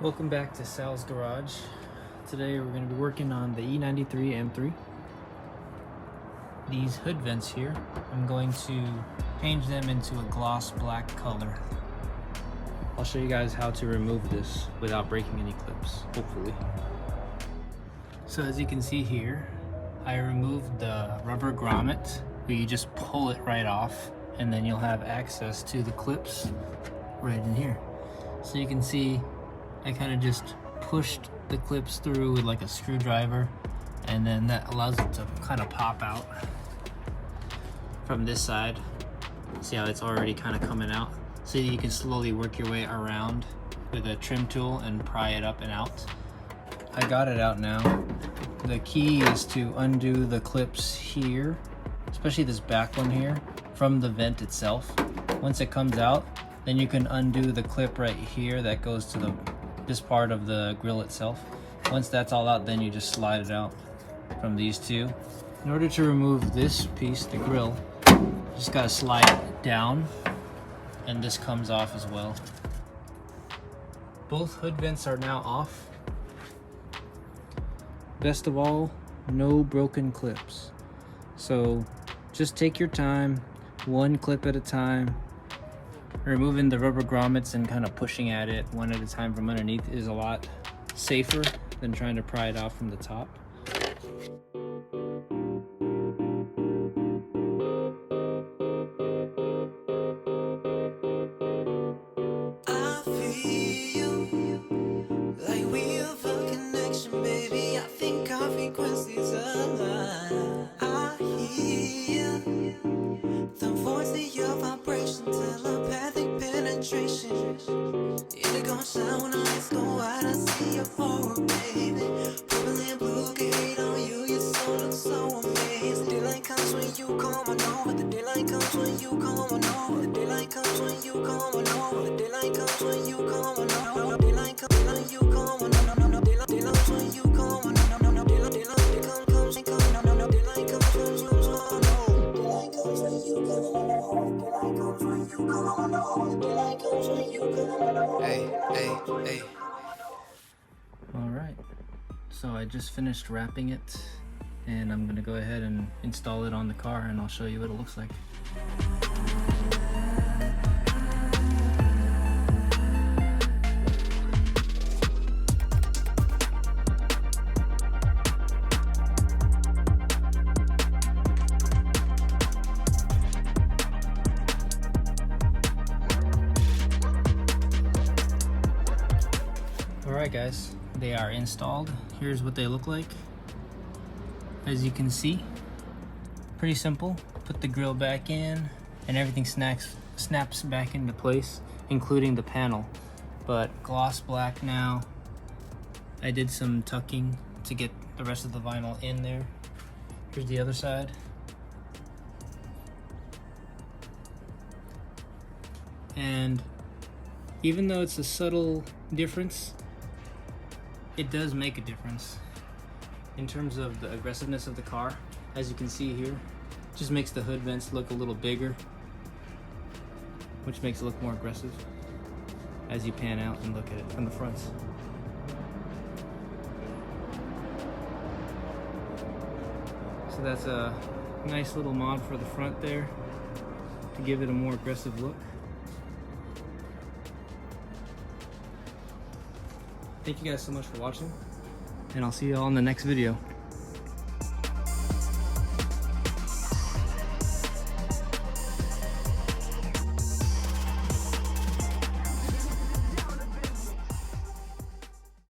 Welcome back to Sal's Garage. Today we're going to be working on the E93 M3. These hood vents here, I'm going to change them into a gloss black color. I'll show you guys how to remove this without breaking any clips, hopefully. So as you can see here, I removed the rubber grommet, where you just pull it right off and then you'll have access to the clips right in here. So you can see I kind of just pushed the clips through with like a screwdriver, and then that allows it to kind of pop out from this side. See how it's already kind of coming out? So you can slowly work your way around with a trim tool and pry it up and out. I got it out now. The key is to undo the clips here, especially this back one here, from the vent itself. Once it comes out, then you can undo the clip right here that goes to this part of the grill itself. Once that's all out, then you just slide it out from these two. In order to remove this piece, the grill, you just gotta slide it down, and this comes off as well. Both hood vents are now off. Best of all, no broken clips. So just take your time, one clip at a time. Removing the rubber grommets and kind of pushing at it one at a time from underneath is a lot safer than trying to pry it out from the top. I feel like we have a connection, baby. I think our frequencies align. I hear the voice of your vibration, telepathic penetration. It's gonna shine when our lights go out. I see your aura, baby. Purple and blue gate on you. Your soul looks so amazing. The daylight comes when you come on over. The daylight comes when you come on over. The daylight comes when you come on over. The daylight comes when you come on over. Daylight comes when you come on over. Daylight when you come on over. Daylight comes and comes. Daylight comes when you come on over. Daylight comes when you come on over. Daylight comes when you come on over. Daylight comes when you come on over. Hey. All right, so I just finished wrapping it, and I'm gonna go ahead and install it on the car, and I'll show you what it looks like. Alright guys, they are installed. Here's what they look like. As you can see, pretty simple. Put the grill back in and everything snaps back into place, including the panel. But gloss black now. I did some tucking to get the rest of the vinyl in there. Here's the other side. And even though it's a subtle difference, it does make a difference in terms of the aggressiveness of the car. As you can see here, it just makes the hood vents look a little bigger, which makes it look more aggressive as you pan out and look at it from the fronts. So that's a nice little mod for the front there to give it a more aggressive look. Thank you guys so much for watching, and I'll see you all in the next video.